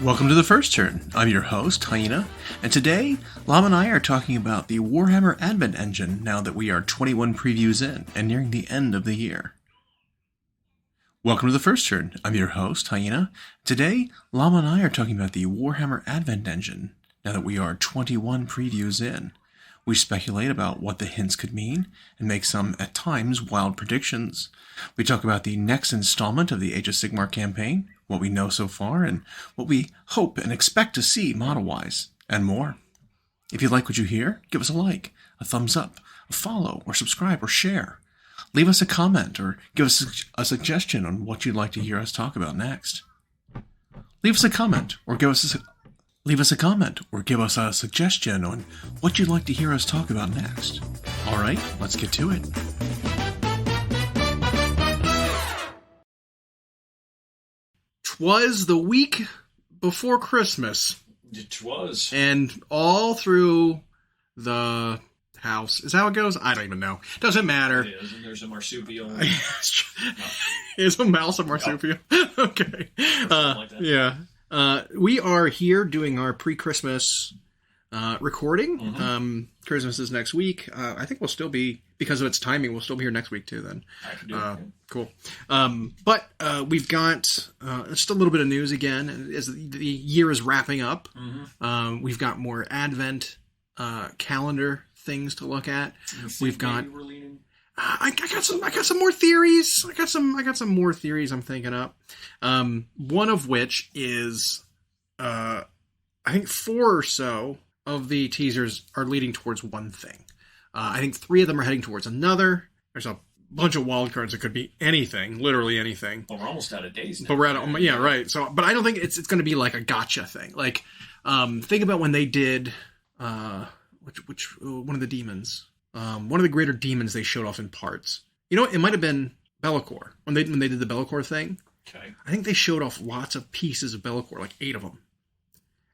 Welcome to The First Turn. I'm your host, Hyena, and today, Llama and I are talking about the Warhammer Advent Engine now that we are 21 previews in and nearing the end of the year. Welcome to The First Turn. I'm your host, Hyena. Today, Llama and I are talking about the Warhammer Advent Engine now that we are 21 previews in. We speculate about what the hints could mean and make some, at times, wild predictions. We talk about the next installment of the Age of Sigmar campaign, what we know so far, and what we hope and expect to see model-wise, and more. If you like what you hear, give us a like, a thumbs up, a follow, or subscribe, or share. Leave us a comment, or give us a suggestion on what you'd like to hear us talk about next. Leave us a comment, or give us a suggestion on what you'd like to hear us talk about next. All right, let's get to it. Was the week before Christmas. It was. And all through the house. Is that how it goes? I don't even know. Doesn't matter. It is, and there's a marsupial. Is a mouse a marsupial? Yep. Okay. Like that. Yeah. We are here doing our pre-Christmas recording. Mm-hmm. Christmas is next week. I think we'll still be, because of its timing, we'll still be here next week too then. I can do it. Cool. But we've got just a little bit of news again as the year is wrapping up. Mm-hmm. We've got more Advent calendar things to look at. We've got. I got some more theories. I got some more theories I'm thinking up. One of which is, I think 4 or so of the teasers are leading towards one thing. I think 3 of them are heading towards another. There's a bunch of wild cards that could be anything, literally anything. Well, we're almost out of days now. But we're out. Yeah, right. So, but I don't think it's going to be like a gotcha thing. Like, think about when they did which one of the demons. One of the greater demons they showed off in parts. You know, it might have been Be'lakor when they did the Be'lakor thing. Okay. I think they showed off lots of pieces of Be'lakor, like 8 of them,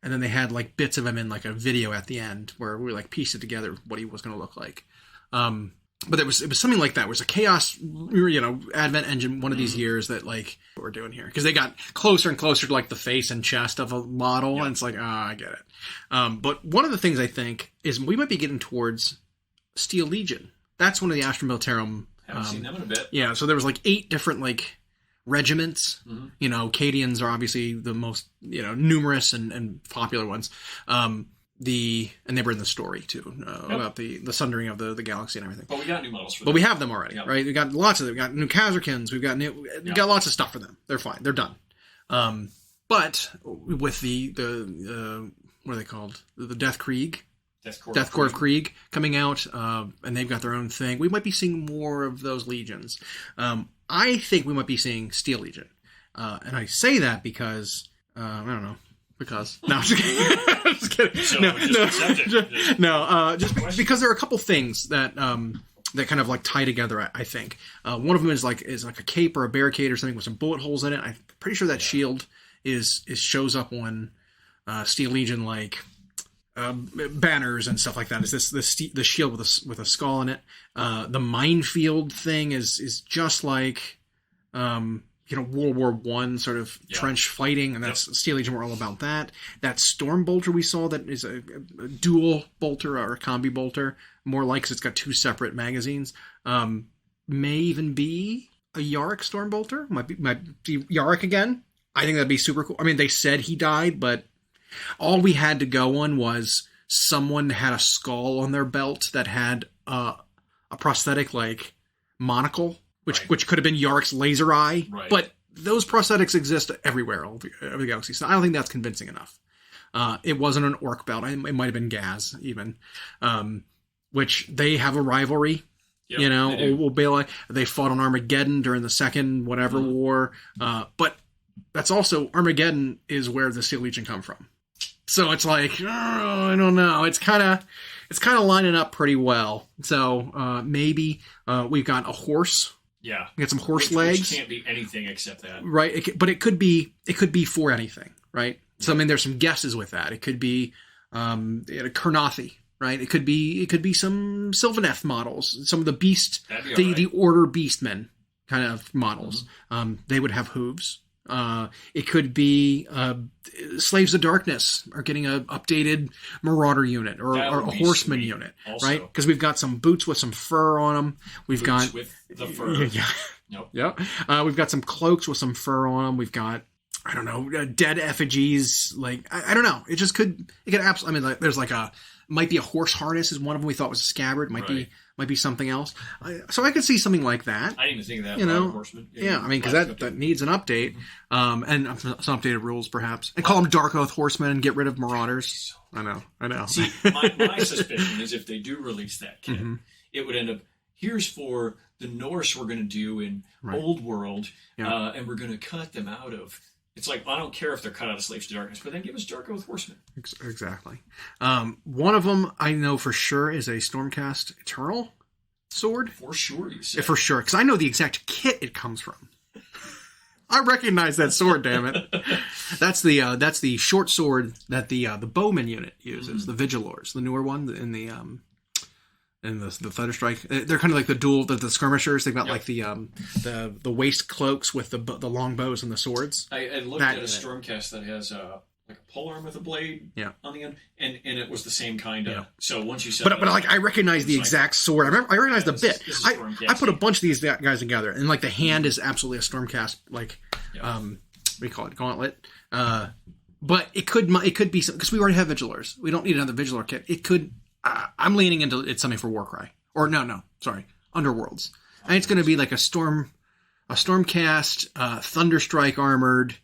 and then they had like bits of him in like a video at the end where we like pieced it together what he was going to look like. But it was something like that. It was a chaos, Advent engine one of these years that like what we're doing here, because they got closer and closer to like the face and chest of a model, and it's like, I get it. But one of the things I think is we might be getting towards Steel Legion. That's one of the Astra Militarum. Haven't seen them in a bit. Yeah, so there was like 8 different like regiments. Mm-hmm. Cadians are obviously the most numerous and popular ones. And they were in the story too about the sundering of the galaxy and everything. But we got new models for them. But we have them already, yep. right? We got lots of them. We got new Khazarkins. We got lots of stuff for them. They're fine. They're done. But with the what are they called? The Death Krieg. Death Court of Krieg coming out, and they've got their own thing. We might be seeing more of those legions. I think we might be seeing Steel Legion. And I say that because, I don't know, because... No, I'm just kidding. Just kidding. So just because there are a couple things that that kind of like tie together, I think. One of them is like a cape or a barricade or something with some bullet holes in it. I'm pretty sure that shield shows up on Steel Legion, like... banners and stuff like that. Is the shield with a skull in it? The minefield thing is just like World War I sort of trench fighting, and that's Steel Legion. We're all about that. That storm bolter we saw that is a dual bolter or a combi bolter, more like, 'cause it's got 2 separate magazines. May even be a Yarick storm bolter. Might be Yarick again. I think that'd be super cool. I mean, they said he died, but all we had to go on was someone had a skull on their belt that had a prosthetic like monocle, which could have been Yarick's laser eye. Right. But those prosthetics exist everywhere, all over the galaxy. So I don't think that's convincing enough. It wasn't an orc belt. It might have been Gaz even, which they have a rivalry. Yep, they fought on Armageddon during the second war. But that's also, Armageddon is where the Steel Legion come from. So it's like, I don't know. It's kind of lining up pretty well. So maybe we've got a horse. Yeah, we got some horse legs. Which can't be anything except that, right? But it could be for anything, right? So I mean, there's some guesses with that. It could be Kurnothi, right? It could be some Sylvaneth models, some of the beast, the Order Beastmen kind of models. Mm-hmm. They would have hooves. It could be Slaves of Darkness are getting an updated Marauder unit or a Horseman unit, also. Right? Because we've got some boots with some fur on them. We've got with the fur. Yeah. Nope. Yeah. We've got some cloaks with some fur on them. We've got, I don't know, dead effigies. Like, I don't know. It just could. It could absolutely. I mean, like, there's like might be a horse harness is one of them. We thought was a scabbard. Might be something else. So I could see something like that. I didn't even think of that. You know, Horseman. Yeah, I mean, because that needs an update, and some updated rules perhaps, and call them Dark Oath Horsemen and get rid of Marauders. I know. See, my suspicion is if they do release that kit, it would end up. Here's for the Norse we're going to do in Old World, and we're going to cut them out of. It's like, I don't care if they're cut out of Slaves to Darkness, but then give us Dark Oath Horsemen. Exactly. One of them I know for sure is a Stormcast Eternal sword. For sure, you said. For sure, because I know the exact kit it comes from. I recognize that sword, damn it. That's the short sword that the Bowman unit uses, the Vigilors, the newer one in the Thunderstrike. They're kind of like the dual, the skirmishers. They've got like the waist cloaks with the long bows and the swords. I looked at a Stormcast that has like a polearm with a blade on the end, and it was the same kind of. Yeah. So once you said, but like I recognize the exact sword. I recognize the bit. I put a bunch of these guys together, and like the hand is absolutely a Stormcast like what do you call it, gauntlet. But it could be because we already have Vigilors. We don't need another Vigilor kit. It could. I'm leaning into it's something for Warcry. Or sorry, Underworlds. And it's going to be like a Stormcast, Thunderstrike armored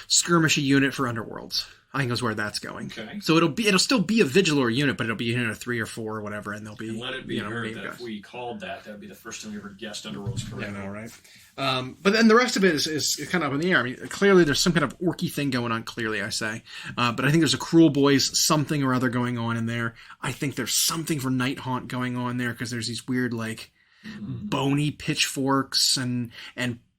skirmishy unit for Underworlds. I think is where that's going. Okay. So it'll still be a Vigilor unit, but it'll be a 3 or 4 or whatever, and they'll be. And let it be heard that if we called that would be the first time we ever guessed Underworld's correct. Yeah, I know, right? But then the rest of it is kind of up in the air. I mean, clearly there's some kind of orky thing going on. Clearly, I say, but I think there's a Cruel Boys something or other going on in there. I think there's something for Night Haunt going on there because there's these weird like bony pitchforks and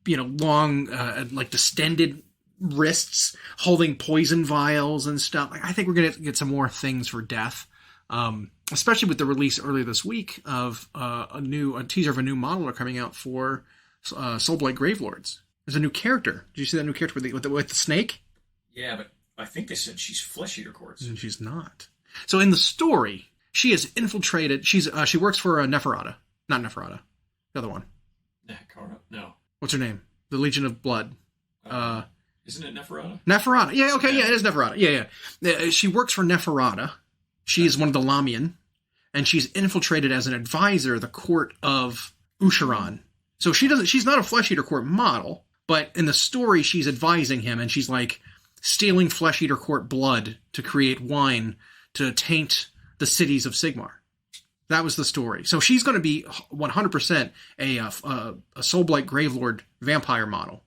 long like distended wrists holding poison vials and stuff. I think we're going to get some more things for Death, especially with the release earlier this week of a teaser of a new modeler coming out for Soulblight Gravelords. There's a new character. Did you see that new character with the snake? Yeah, but I think they said she's Flesh Eater Quartz. And she's not. So in the story, she is infiltrated. She works for Neferata. Not Neferata. The other one. No. What's her name? The Legion of Blood. Isn't it Neferata? Neferata. Yeah, okay, yeah, it is Neferata. Yeah. She works for Neferata. She is one of the Lamian, and she's infiltrated as an advisor the court of Usharan. So she's not a Flesh Eater Court model, but in the story she's advising him, and she's like stealing Flesh Eater Court blood to create wine to taint the cities of Sigmar. That was the story. So she's going to be 100% a Soulblight Gravelord vampire model,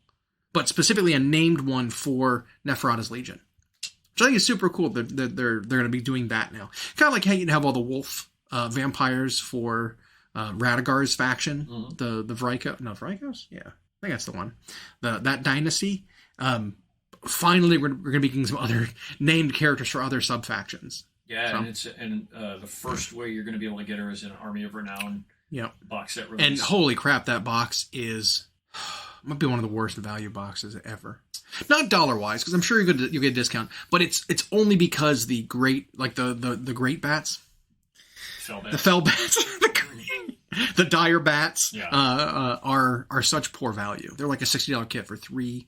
but specifically a named one for Neferata's Legion, which I think is super cool that they're going to be doing that now. Kind of like how you have all the wolf vampires for Radagar's faction, the Vrykos? Yeah, I think that's the one. That dynasty. Finally, we're going to be getting some other named characters for other sub-factions. Yeah, so. and the first way you're going to be able to get her is an Army of Renown box set release. And holy crap, that box might be one of the worst value boxes ever. Not dollar-wise, because I'm sure you'll get a discount, but it's only because the great bats, the fell bats, the dire bats are such poor value. They're like a $60 kit for 3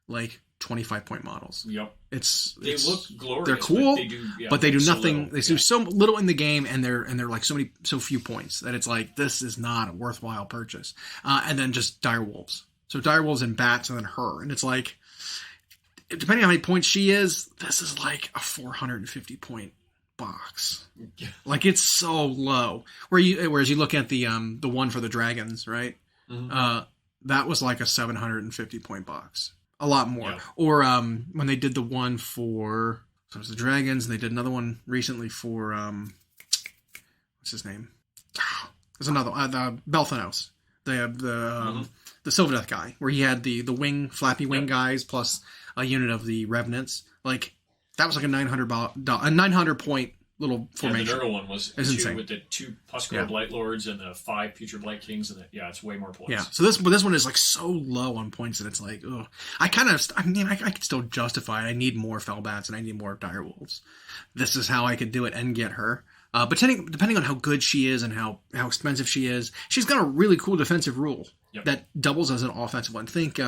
like 25-point models. Yep. They look glorious. They're cool, but they do nothing. They do so little in the game, and they're like so few points that it's like this is not a worthwhile purchase. And then just dire wolves. So dire wolves and bats, and then her, and it's like depending on how many points she is, this is like a 450-point box. Like it's so low. Whereas you look at the one for the dragons, right? Mm-hmm. That was like a 750-point box. A lot more. Yeah. Or when they did the one for it was the dragons, and they did another one recently for what's his name? There's another the Belthanos. They have the Sylvaneth guy, where he had the flappy wing guys plus a unit of the Revenants. Like that was like a 900 point little formation. Yeah, the Nurgle one was it's 2 insane. with the 2 Puskar Blight Lords and the 5 Future Blight Kings, and it's way more points. Yeah, so this one is like so low on points that it's like, ugh. I could still justify it. I need more Fellbats and I need more Direwolves. This is how I could do it and get her. But depending on how good she is and how expensive she is, she's got a really cool defensive rule that doubles as an offensive one. Think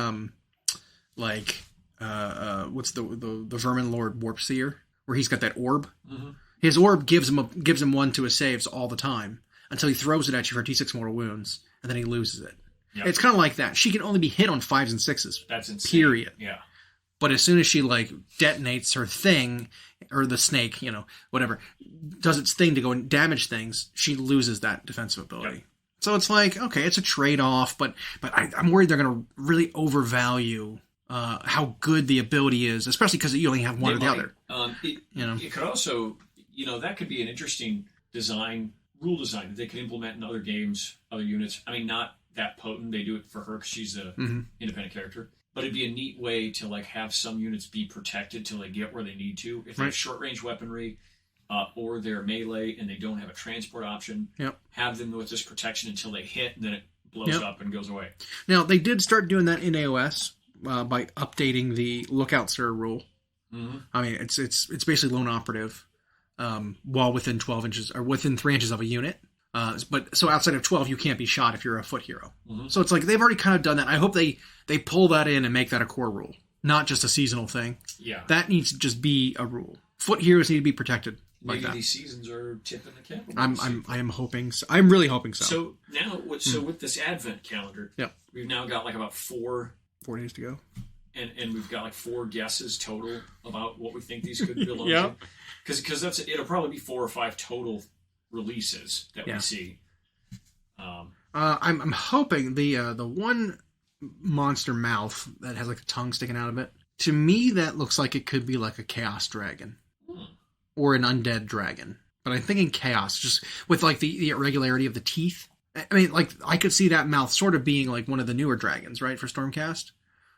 what's the Vermin Lord Warp Seer, where he's got that orb. Mm-hmm. His orb gives him 1 to his saves all the time until he throws it at you for D6 mortal wounds, and then he loses it. Yep. It's kind of like that. She can only be hit on 5s and 6s. That's insane. Period. Yeah. But as soon as she detonates her thing, or the snake, whatever, does its thing to go and damage things, she loses that defensive ability. Yep. So it's like, okay, it's a trade-off, but I'm worried they're going to really overvalue how good the ability is, especially because you only have one or the other. It could also, that could be an interesting rule design that they could implement in other games, other units. I mean, not that potent. They do it for her because she's an independent character. But it'd be a neat way to have some units be protected till they get where they need to. If they have short-range weaponry or they're melee and they don't have a transport option, have them with this protection until they hit, and then it blows up and goes away. Now, they did start doing that in AOS by updating the Lookout Sir rule. Mm-hmm. I mean, it's basically lone operative while within 12 inches or within 3 inches of a unit. But so outside of 12, you can't be shot if you're a foot hero. Mm-hmm. So it's like they've already kind of done that. I hope they pull that in and make that a core rule, not just a seasonal thing. Yeah, that needs to just be a rule. Foot heroes need to be protected. Maybe these seasons are tipping the cap. I am hoping so. I'm really hoping so. So now, with this Advent calendar, we've now got about 4 days to go, and we've got 4 guesses total about what we think these could belong to. Because it'll probably be 4 or 5 total releases that we see. I'm hoping the one monster mouth that has a tongue sticking out of it. To me, that looks like it could be a chaos dragon or an undead dragon. But I'm thinking chaos, just with the irregularity of the teeth. I mean, I could see that mouth sort of being one of the newer dragons, right, for Stormcast.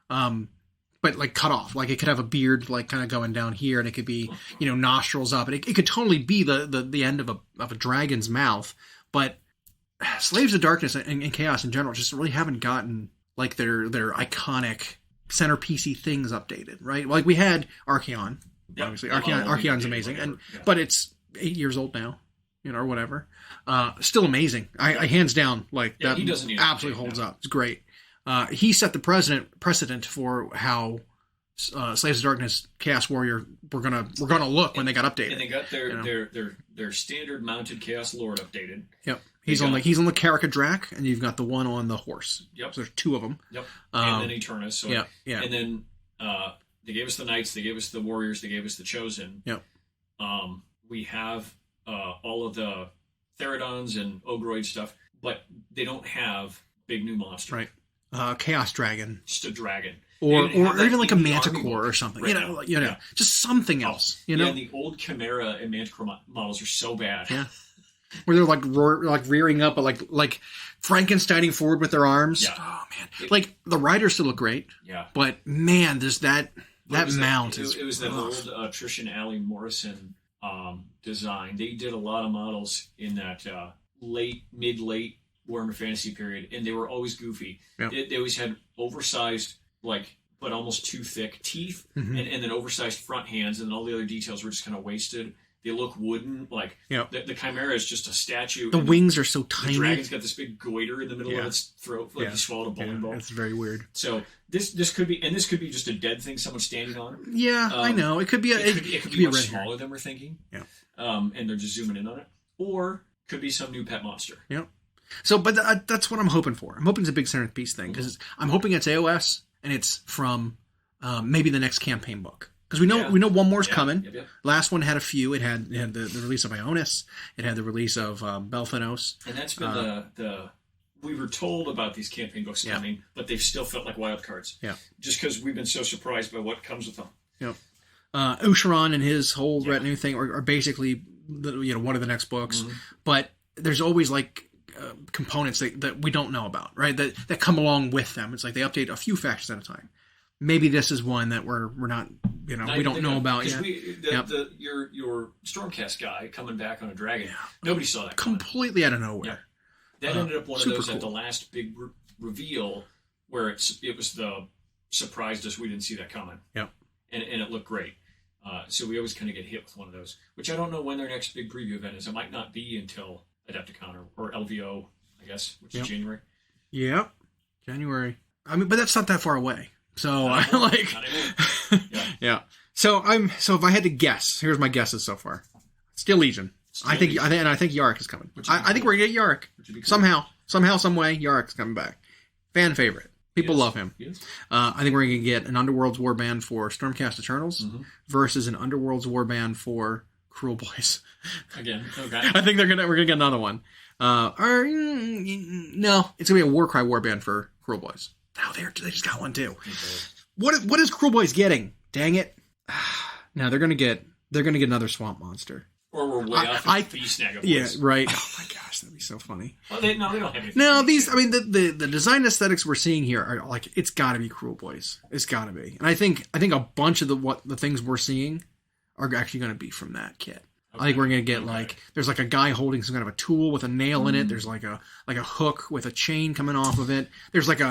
But cut off, it could have a beard kind of going down here, and it could be nostrils up, and it could totally be the end of a dragon's mouth. But Slaves of Darkness and Chaos in general just really haven't gotten their iconic centerpiecey things updated, right? We had Archaon, obviously Archaon's amazing, but it's 8 years old now, or whatever. Still amazing. I hands down that he doesn't absolutely holds up. It's great. He set the precedent for how Slaves of Darkness, Chaos Warrior were gonna look when they got updated. And they got their standard mounted Chaos Lord updated. Yep. He's on the Karaka Drak, and you've got the one on the horse. Yep. So there's 2 of them. Yep. And then Eternus. So, yeah. And then they gave us the Knights, they gave us the Warriors, they gave us the Chosen. Yep. We have all of the Theridons and Ogroid stuff, but they don't have big new monster. Right. Chaos Dragon. Just a dragon. Or even a Manticore or something. Right just something else. And the old Chimera and Manticore models are so bad. Yeah. Where they're rearing up, like Frankensteining forward with their arms. Yeah. Oh man. The riders still look great. Yeah. But man, there's that mount. It was that old Trish and Allie Morrison design. They did a lot of models in that mid-late Warhammer Fantasy period, and they were always goofy. Yep. They always had oversized, but almost too thick teeth, and then oversized front hands, and all the other details were just kind of wasted. They look wooden. The Chimera is just a statue. The wings are so tiny. The dragon's got this big goiter in the middle of its throat, he swallowed a bowling ball. It's very weird. So this could be just a dead thing someone's standing on. Yeah, I know. It could be it could be much smaller than we're thinking. Yeah. And they're just zooming in on it, or could be some new pet monster. Yeah. So, but that's what I'm hoping for. I'm hoping it's a big centerpiece thing because I'm hoping it's AOS and it's from maybe the next campaign book. Because we know one more's coming. Yep. Last one had a few. It had the release of Ionis. It had the release of Belthanos. And that's been the we were told about these campaign books coming, but they've still felt like wild cards. Yeah. Just because we've been so surprised by what comes with them. Yep. Usharon and his whole retinue thing are basically one of the next books, but there's always components that we don't know about, right? That come along with them. It's they update a few factions at a time. maybe this is one that we're not, we don't know about yet. Your Stormcast guy coming back on a dragon, nobody saw that completely out of nowhere. Yeah. That ended up one of those at the last big reveal where it was the surprised us. We didn't see that coming. Yep. And it looked great. So we always kind of get hit with one of those, which I don't know when their next big preview event is. It might not be until Adepticon or LVO, I guess, which is January. Yep. January. I mean, but that's not that far away. So yeah. So if I had to guess, here's my guesses so far. Steel Legion. I think Yarick is coming. I think we're gonna get Yarick somehow, some way. Yarick's coming back. Fan favorite. People love him. Yes. I think we're gonna get an Underworld's Warband for Stormcast Eternals versus an Underworld's Warband for Cruel Boys. Again, okay. I think we're gonna get another one. No, it's gonna be a Warcry Warband for Cruel Boys. Oh, they just got one too. What is Cruel Boys getting? Dang it! No, they're gonna get another swamp monster. Or we're way off the Beast Snagga Boys. Yeah, right. Oh my gosh, that'd be so funny. Well, they don't have anything. No, the design aesthetics we're seeing here are like, it's got to be Cruel Boys. It's got to be, and I think a bunch of the things we're seeing are actually going to be from that kit. Okay. I think we're going to get there's like a guy holding some kind of a tool with a nail in it. There's like a hook with a chain coming off of it. There's like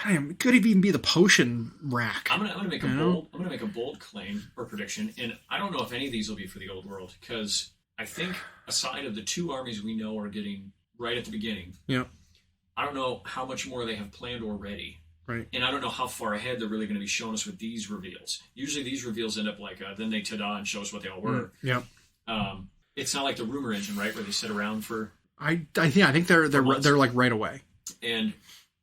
it could even be the potion rack. I'm gonna make a bold claim or prediction, and I don't know if any of these will be for the old world, because I think aside of the two armies we know are getting right at the beginning, I don't know how much more they have planned or ready. Right. And I don't know how far ahead they're really going to be showing us with these reveals. Usually these reveals end up like then they ta-da and show us what they all were. Yeah. It's not like the rumor engine, right, where they sit around for. I think they're like right away. And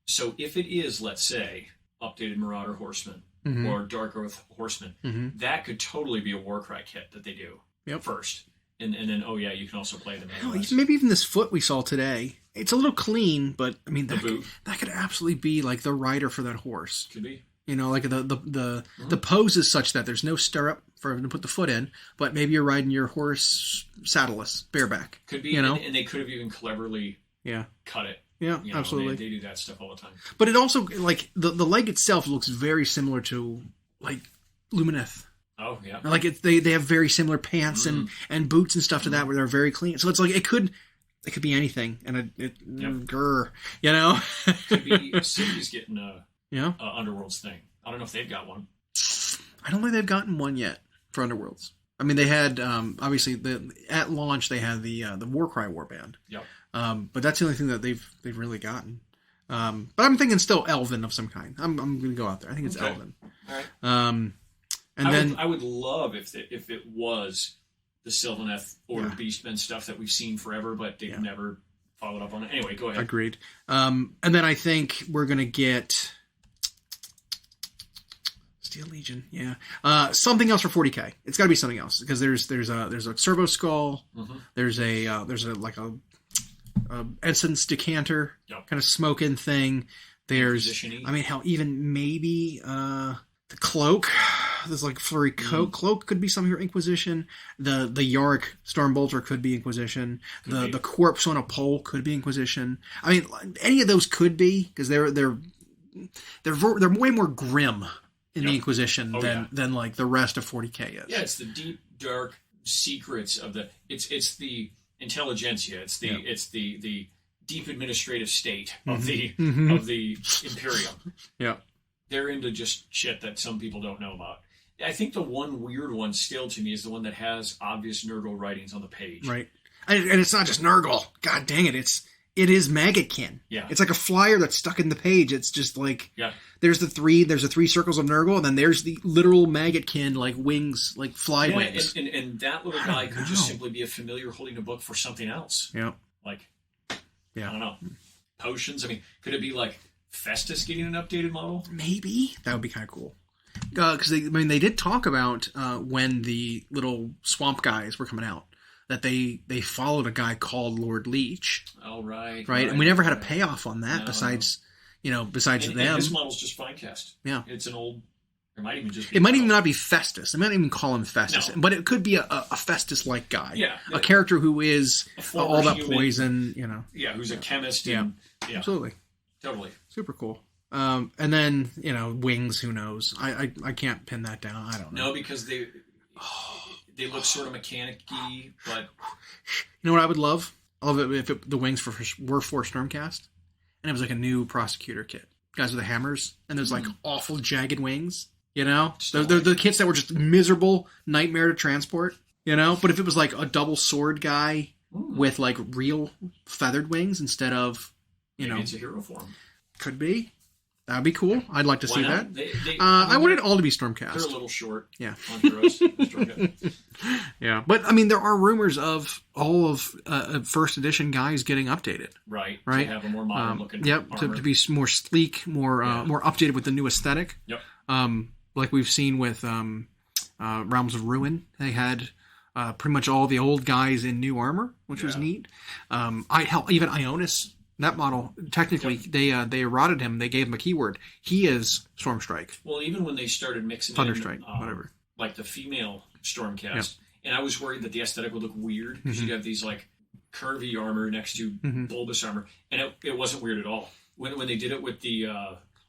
so if it is, let's say, updated Marauder Horsemen or Dark Oath Horsemen, that could totally be a Warcry kit that they do first. And then, you can also play them. Maybe even this foot we saw today. It's a little clean, but I mean, that could absolutely be like the rider for that horse. Could be. Like the pose is such that there's no stirrup for him to put the foot in, but maybe you're riding your horse saddleless, bareback. Could be, and they could have even cleverly cut it. Yeah, absolutely. They do that stuff all the time. But it also, like, the leg itself looks very similar to, like, Lumineth. Oh, yeah. Like, they have very similar pants and boots and stuff to that where they're very clean. So it's like, it could be anything. And grr, Could be City's getting Underworld's thing. I don't know if they've got one. I don't think they've gotten one yet for Underworlds. I mean, they had, obviously, at launch, they had the Warcry Warband. Yep. But that's the only thing that they've really gotten. But I'm thinking still Elven of some kind. I'm going to go out there. I think it's Elven. All right. I would love if it was the Sylvaneth or Beastmen stuff that we've seen forever, but they've never followed up on it. Anyway, go ahead. Agreed. And then I think we're going to get Steel Legion. Yeah. Something else for 40K. It's got to be something else, because there's a servo skull. There's a Ensign's decanter, kind of smoking thing. There's, I mean, hell, even maybe the cloak. There's like flurry cloak could be something for Inquisition. The Yarick Stormbolter could be Inquisition. The corpse on a pole could be Inquisition. I mean, any of those could be, because they're way more grim in the Inquisition than like the rest of 40K is. Yeah, it's the deep, dark secrets of the. It's the intelligentsia. It's the deep administrative state of the Imperium. Yeah, they're into just shit that some people don't know about. I think the one weird one still to me is the one that has obvious Nurgle writings on the page. Right, and it's not just Nurgle. God dang it! It is Maggotkin. Yeah, it's like a flyer that's stuck in the page. It's just like There's the three circles of Nurgle, and then there's the literal Maggotkin, like wings, like fly wings. And that little guy could just simply be a familiar holding a book for something else. Yeah. Like, I don't know. Potions? I mean, could it be like Festus getting an updated model? Maybe. That would be kind of cool. Because they did talk about when the little swamp guys were coming out, that they followed a guy called Lord Leech. Oh, right. Right? And we never had a payoff on that besides them. And this model's just fine cast. Yeah. It's an old... It might even just be... It might even not be Festus. They might even call him Festus. No. But it could be a Festus-like guy. Yeah. A character who is all that poison, Yeah, who's a chemist. Yeah. And, Absolutely. Totally. Super cool. And then, wings, who knows? I can't pin that down. I don't know. No, because they look sort of mechanic-y, but... You know what I would love? I love it if the wings were for Stormcast, and it was like a new prosecutor kit. Guys with the hammers, and there's like awful jagged wings, They're the kits that were just miserable nightmare to transport, But if it was like a double sword guy with like real feathered wings instead of, Maybe it's a hero form. Could be. That'd be cool. I'd like to see that. I want it all to be Stormcast. They're a little short. Yeah. On heroes. Yeah. But, there are rumors of all of first edition guys getting updated. Right. To have a more modern looking armor. To be more sleek, more updated with the new aesthetic. Yep. Like we've seen with Realms of Ruin. They had pretty much all the old guys in new armor, which was neat. Even Ionis. That model, technically, they eroded him. They gave him a keyword. He is Stormstrike. Well, even when they started mixing Thunderstrike, whatever. Like the female Stormcast, and I was worried that the aesthetic would look weird because you'd have these like curvy armor next to bulbous armor, and it wasn't weird at all. When they did it with the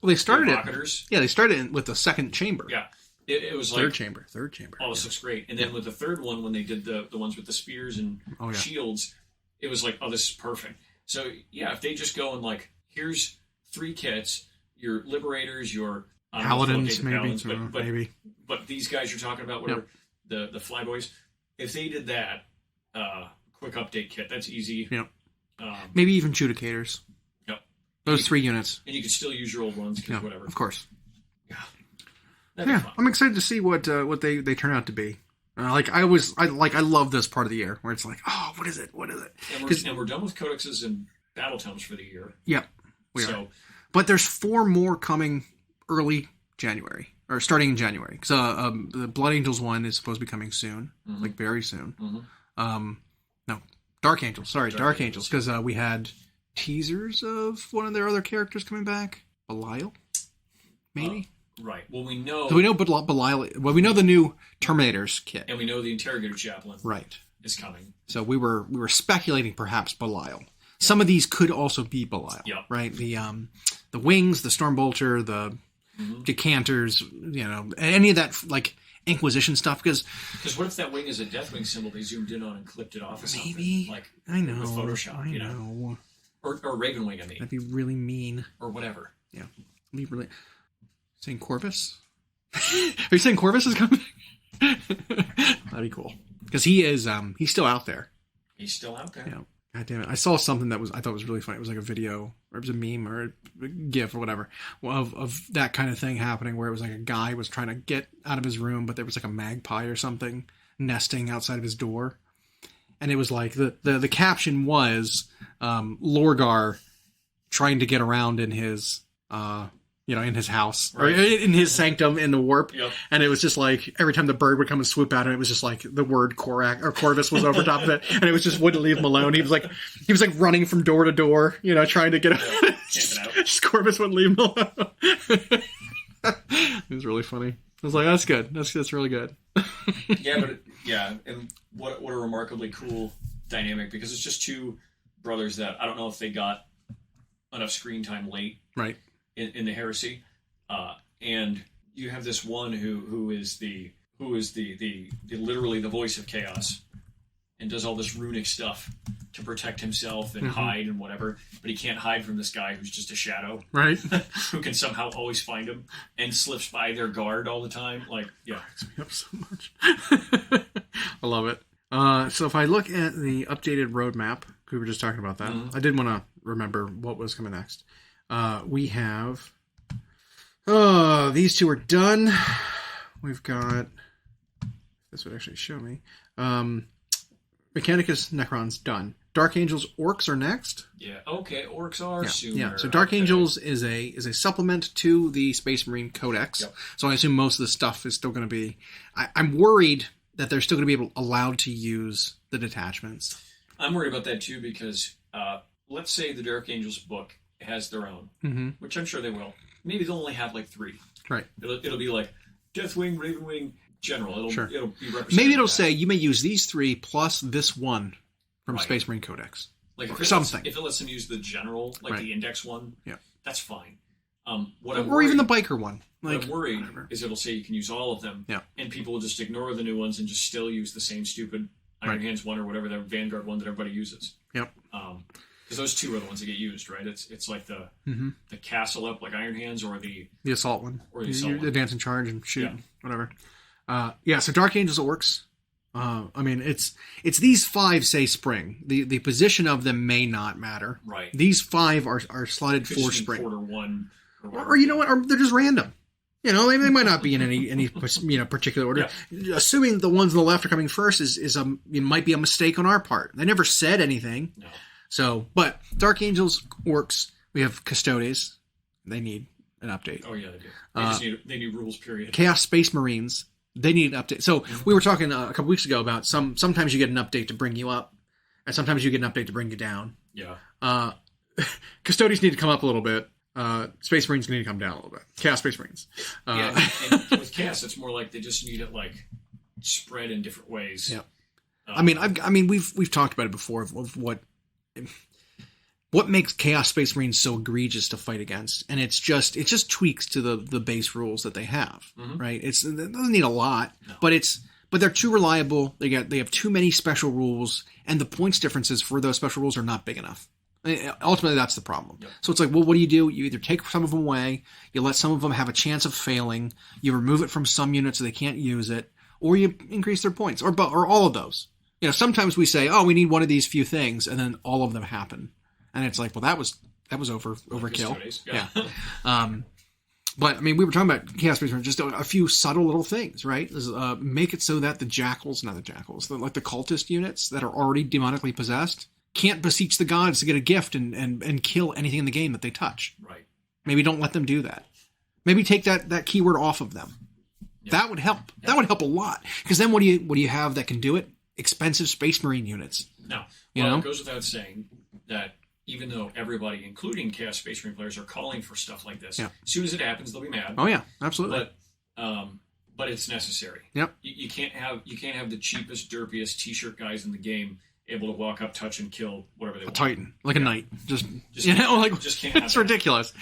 they started it. Yeah, they started it with the second chamber. Yeah, it was like third chamber. Oh, this looks great. And then with the third one, when they did the ones with the spears and shields, it was like, oh, this is perfect. So, yeah, if they just go and, like, here's 3 kits, your Liberators, your... Paladins, maybe. Maybe. But these guys you're talking about, whatever, the Flyboys, if they did that, quick update kit, that's easy. Yep. Maybe even Judicators. Yep. Those 3 units. And you can still use your old ones, because whatever. Of course. Yeah. I'm excited to see what they turn out to be. I love this part of the year where it's like, oh, what is it? And we're done with codexes and battle tomes for the year. Yep, we are. But there's 4 more coming early January, or starting in January. Because the Blood Angels one is supposed to be coming soon, like very soon. No, Dark Angels. Sorry, Dark Angels. Because we had teasers of one of their other characters coming back, Belial, maybe. Right. Well, we know... So we know Belial... Well, we know the new Terminators kit. And we know the Interrogator Chaplain right. is coming. So we were speculating perhaps Belial. Some of these could also be Belial. Yep. Right? The Wings, the Stormbolter, the Decanters, any of that, like, Inquisition stuff, because what if that wing is a Deathwing symbol they zoomed in on and clipped it off or something? Maybe. Like, I know. with Photoshop, I know. Or Ravenwing, I mean. That'd be really mean. Or whatever. Yeah. It'd be really... Saying Corvus? Are you saying Corvus is coming? That'd be cool. Because he is, he's still out there. He's still out there. Yeah. God damn it. I saw something that I thought was really funny. It was like a video, or it was a meme, or a GIF, or whatever, of that kind of thing happening, where it was like a guy was trying to get out of his room, but there was like a magpie or something nesting outside of his door. And it was like, the caption was, Lorgar trying to get around in his, in his house, right, or in his sanctum in the warp. Yep. And it was just like, every time the bird would come and swoop at him, it was just like the word Korak or Corvus was over top of it. And it was just wouldn't leave him alone. He was like running from door to door, trying to get out. Just Corvus wouldn't leave him alone. It was really funny. I was like, that's good. That's really good. And what a remarkably cool dynamic, because it's just 2 brothers that I don't know if they got enough screen time late. Right. In the heresy, and you have this one who is the literally the voice of chaos, and does all this runic stuff to protect himself and hide and whatever, but he can't hide from this guy who's just a shadow, right? Who can somehow always find him and slips by their guard all the time. Like, yeah, cracks me up so much. I love it. So if I look at the updated roadmap, we were just talking about that. I did want to remember what was coming next. We have... these 2 are done. We've got... This would actually show me. Mechanicus Necron's done. Dark Angels Orcs are next. Yeah, okay, Orcs are sooner. Yeah, so Dark Angels is a supplement to the Space Marine Codex. Yep. So I assume most of the stuff is still going to be... I'm worried that they're still going to be allowed to use the detachments. I'm worried about that too, because let's say the Dark Angels book has their own, which I'm sure they will. Maybe they'll only have like 3. Right. It'll be like Deathwing, Ravenwing, General. It'll be represented. Maybe it'll say you may use these 3 plus this one from Space Marine Codex. Like something. If it lets them use the General, like the Index one, that's fine. Or even the biker one. What I'm worried is it'll say you can use all of them, yeah. and people will just ignore the new ones and just still use the same stupid Iron Hands one or whatever, the Vanguard one that everybody uses. Yep. Because those two are the ones that get used, right? It's like the castle up, like Iron Hands, or the assault one. Or the assault one. Advance and charge and shoot, whatever. So Dark Angels orcs. I mean, it's these 5 say spring. The position of them may not matter. Right. These 5 are slotted for spring. Quarter 1. Or you know what? Or they're just random. You know, they might not be in any particular order. Yeah. Assuming the ones on the left are coming first it might be a mistake on our part. They never said anything. No. So, but Dark Angels, orcs, we have Custodes. They need an update. Oh yeah, they do. They need rules. Period. Chaos Space Marines. They need an update. So we were talking a couple weeks ago about sometimes you get an update to bring you up, and sometimes you get an update to bring you down. Yeah. Custodes need to come up a little bit. Space Marines need to come down a little bit. Chaos Space Marines. And with Chaos, it's more like they just need it like spread in different ways. Yeah. I mean, we've talked about it before of what makes Chaos Space Marines so egregious to fight against, and it just tweaks to the base rules that they have, right? It doesn't need a lot, but they're too reliable. They have too many special rules, and the points differences for those special rules are not big enough. Ultimately, that's the problem. Yep. So it's like, well, what do? You either take some of them away, you let some of them have a chance of failing, you remove it from some units so they can't use it, or you increase their points, or all of those. You know, sometimes we say, oh, we need one of these few things, and then all of them happen. And it's like, well, that was overkill. Yeah. But I mean, we were talking about Chaos Space Marines, just a few subtle little things, right? Make it so that the cultist units that are already demonically possessed can't beseech the gods to get a gift and kill anything in the game that they touch. Right. Maybe don't let them do that. Maybe take that keyword off of them. Yeah. That would help. Yeah. That would help a lot. Because then what do you have that can do it? Expensive Space Marine units. No. It goes without saying that even though everybody, including Chaos Space Marine players, are calling for stuff like this, as soon as it happens, they'll be mad. Oh yeah, absolutely. But it's necessary. Yep. You can't have the cheapest, derpiest T-shirt guys in the game able to walk up, touch, and kill whatever they want. A Titan, like a knight. Just can't. It's ridiculous.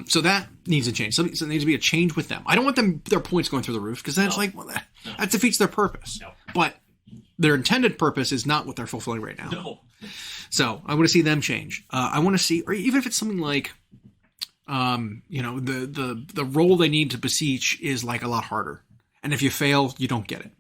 So that needs a change. So there needs to be a change with them. I don't want their points going through the roof because that's that defeats their purpose. No. But their intended purpose is not what they're fulfilling right now. No. So I want to see them change. I want to see, or even if it's something like, the role they need to beseech is like a lot harder, and if you fail, you don't get it,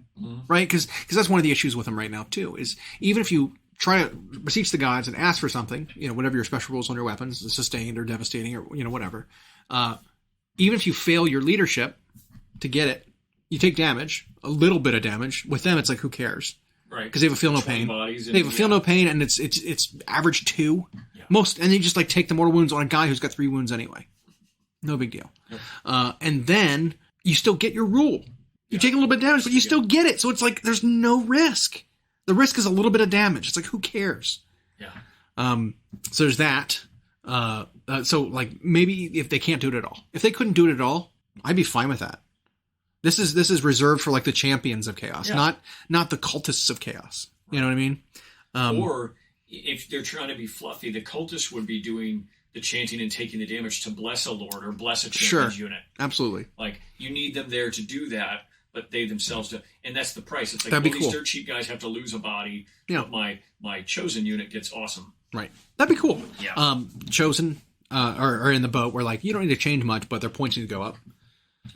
right? Because that's one of the issues with them right now too. Is even if you try to beseech the gods and ask for something, whatever your special rules on your weapons, sustained or devastating or whatever, even if you fail your leadership to get it, you take damage, a little bit of damage. With them, it's like, who cares? Right. Because they have a feel no pain. They have a feel no pain, and it's average 2. Yeah. And they just take the mortal wounds on a guy who's got 3 wounds anyway. No big deal. Yep. And then you still get your rule. You take a little bit of damage, but you still get it. So it's like there's no risk. The risk is a little bit of damage. It's like, who cares? Yeah. So there's that. So like maybe if they can't do it at all, if they couldn't do it at all, I'd be fine with that. This is reserved for like the champions of chaos, not the cultists of chaos. You know what I mean? Or if they're trying to be fluffy, the cultists would be doing the chanting and taking the damage to bless a lord or bless a champion's unit. Absolutely. Like you need them there to do that, but they themselves do, and that's the price. It's like, that'd be these dirt cheap guys have to lose a body. Yeah. But my chosen unit gets awesome. Right. That'd be cool. Yeah. Chosen are in the boat where like you don't need to change much, but their points need to go up.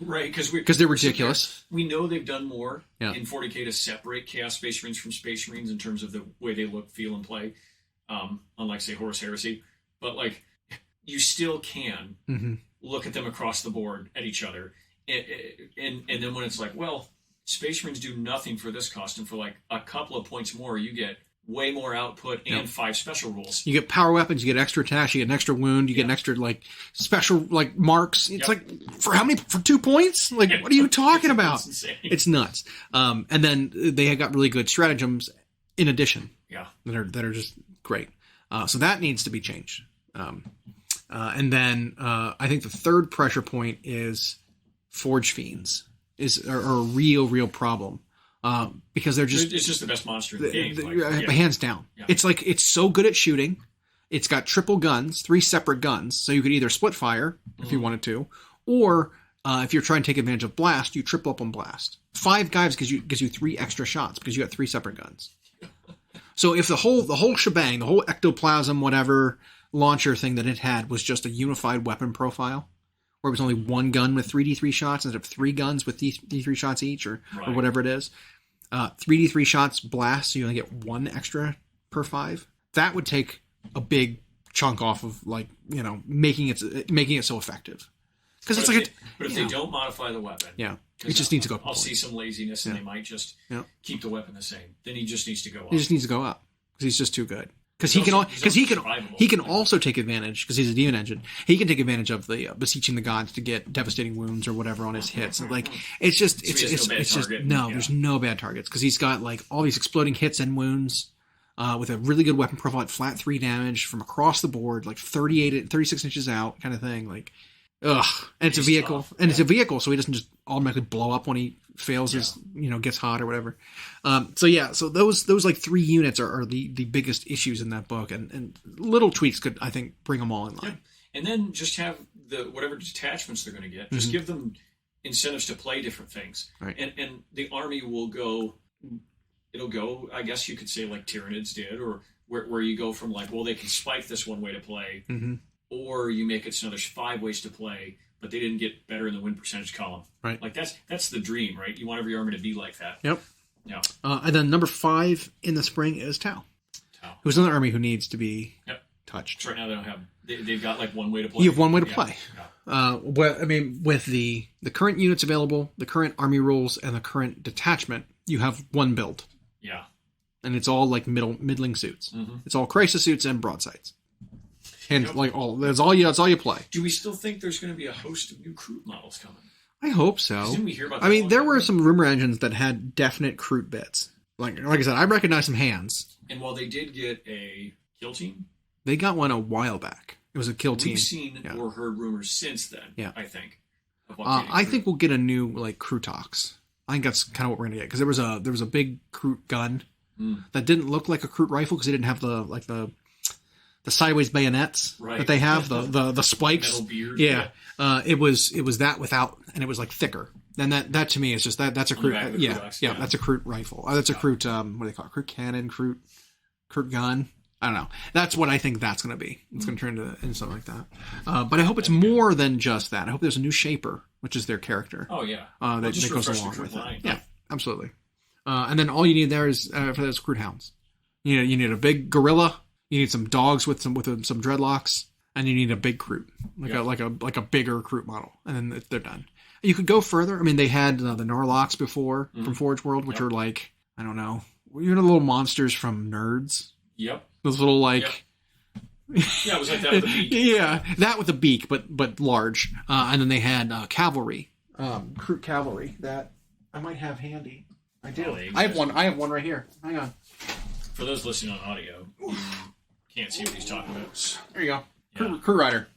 Right, because they're ridiculous. We know they've done more in 40K to separate Chaos Space Marines from Space Marines in terms of the way they look, feel, and play. Unlike, say, Horus Heresy. But, like, you still can look at them across the board at each other. And then when it's like, well, Space Marines do nothing for this cost, and for, like, a couple of points more, you get way more output and 5 special rules. You get power weapons, you get extra attacks, you get an extra wound, you get an extra like special like marks. It's like for how many? For 2 points? Like what are you talking about? It's nuts. And then they have got really good stratagems in addition. Yeah. That are just great. So that needs to be changed. And then I think the third pressure point is Forge Fiends are a real problem. Because they're just... It's just the best monster in the game. Hands down. Yeah. It's like, it's so good at shooting. It's got triple guns, 3 separate guns, so you could either split fire if you wanted to, or if you're trying to take advantage of blast, you triple up on blast. 5 guys gives you 3 extra shots because you got 3 separate guns. So if the whole shebang, the whole ectoplasm whatever launcher thing that it had was just a unified weapon profile, where it was only 1 gun with 3d3 shots instead of 3 guns with d3 shots each, or whatever it is, 3d3 shots blast, so you only get 1 extra per 5. That would take a big chunk off of, like, you know, making it so effective. Because it's like, but if they don't modify the weapon, it just needs to go. I'll see some laziness, and they might just keep the weapon the same. Then he just needs to go up. He just needs to go up because he's just too good. Because he can also take advantage, because he's a demon engine. He can take advantage of the beseeching the gods to get devastating wounds or whatever on his hits. And like it's just there's no bad targets, because he's got like all these exploding hits and wounds with a really good weapon profile at flat 3 damage from across the board, like 36 inches out kind of thing. Like, ugh, and it's a vehicle, tough. And it's a vehicle, so he doesn't just automatically blow up when he fails his, gets hot or whatever. So those like 3 units are the biggest issues in that book, and little tweaks could, I think, bring them all in line. Yeah. And then just have whatever detachments they're going to get, just give them incentives to play different things. Right. And the army will go, it'll go, I guess you could say, like Tyranids did, or where you go from like, well, they can spike this one way to play, or you make it so there's 5 ways to play, but they didn't get better in the win percentage column. Right. Like that's the dream, right? You want every army to be like that. Yep. Yeah. And then number 5 in the spring is Tau. Who's another army who needs to be touched. So right now they don't have. They've got like 1 way to play. You have 1 way to play. Yeah. Well, I mean, with the current units available, the current army rules, and the current detachment, you have 1 build. Yeah. And it's all like middling suits. It's all crisis suits and broadsides. And that's all you play. Do we still think there's going to be a host of new Kroot models coming? I hope so. Didn't we hear about that? I mean, there were some rumor engines that had definite Kroot bits. Like I said, I recognize some hands. And while they did get a kill team, they got one a while back. It was a kill team. We've seen or heard rumors since then. Yeah. I think. I think we'll get a new like Krootox. I think that's kind of what we're gonna get, because there was a big Kroot gun that didn't look like a Kroot rifle because they didn't have the sideways bayonets that they have, the spikes. Metal beard. Yeah. It was that without, and it was like thicker. And that to me is just that's a Kroot. That's a Kroot rifle. That's a Kroot. What do they call it? Kroot cannon, Kroot gun. I don't know. That's what I think that's going to be. It's going to turn into something like that. But I hope it's more than just that. I hope there's a new Shaper, which is their character. Oh yeah. That goes along with it. Yeah, absolutely. And then all you need there is for those Kroot hounds. You need a big gorilla. You need some dogs with some dreadlocks, and you need a big Kroot, like a bigger Kroot model, and then they're done. You could go further. I mean, they had the Norlocks before from Forge World, which are like, I don't know, the little monsters from Nerds. Yep. Those little like. Yep. Yeah, it was like that with the beak. Yeah, that with the beak, but large. And then they had cavalry, Kroot cavalry that I might have handy. I do. Oh, I have one right here. Hang on. For those listening on audio, you can't see what he's talking about. There you go. Yeah. Crew Rider.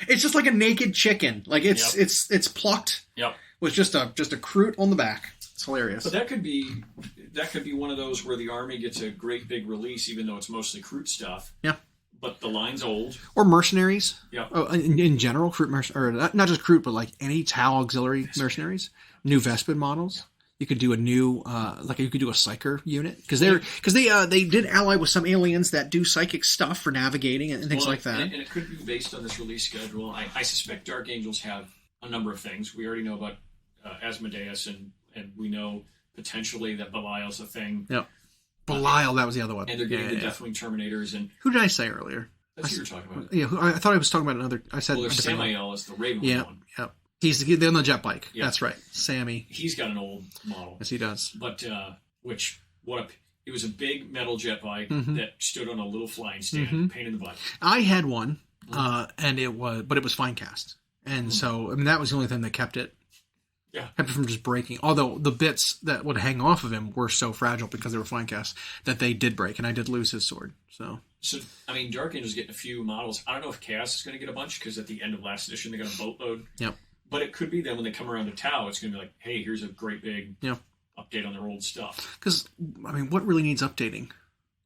It's just like a naked chicken. Like it's plucked. Yep. With just a Kroot on the back. It's hilarious. But that could be one of those where the army gets a great big release, even though it's mostly Kroot stuff. Yeah. But the line's old. Or mercenaries. Yeah. Oh, in general, Kroot or not just Kroot, but like any Tau auxiliary mercenaries. New Vespid models. You could do a new, you could do a Psyker unit, because they did ally with some aliens that do psychic stuff for navigating and things like that. And it could be based on this release schedule. I suspect Dark Angels have a number of things. We already know about Asmodeus, and we know potentially that Belial's a thing. Yep. Belial, that was the other one. And they're getting the Deathwing Terminators. And who did I say earlier? That's who you're talking about. Yeah, I thought I was talking about another. I said. Well, there's Samael is the Raven one. Yeah. He's on the jet bike. Yeah. That's right. Sammy. He's got an old model. Yes, he does. But, it was a big metal jet bike that stood on a little flying stand, pain in the butt. I had one, but it was fine cast. And so, I mean, that was the only thing that kept it from just breaking. Although the bits that would hang off of him were so fragile because they were fine cast that they did break, and I did lose his sword. So, I mean, Dark Angel's getting a few models. I don't know if Chaos is going to get a bunch, because at the end of last edition, they got a boatload. Yep. But it could be that when they come around to Tau, it's going to be like, hey, here's a great big update on their old stuff. Because, I mean, what really needs updating?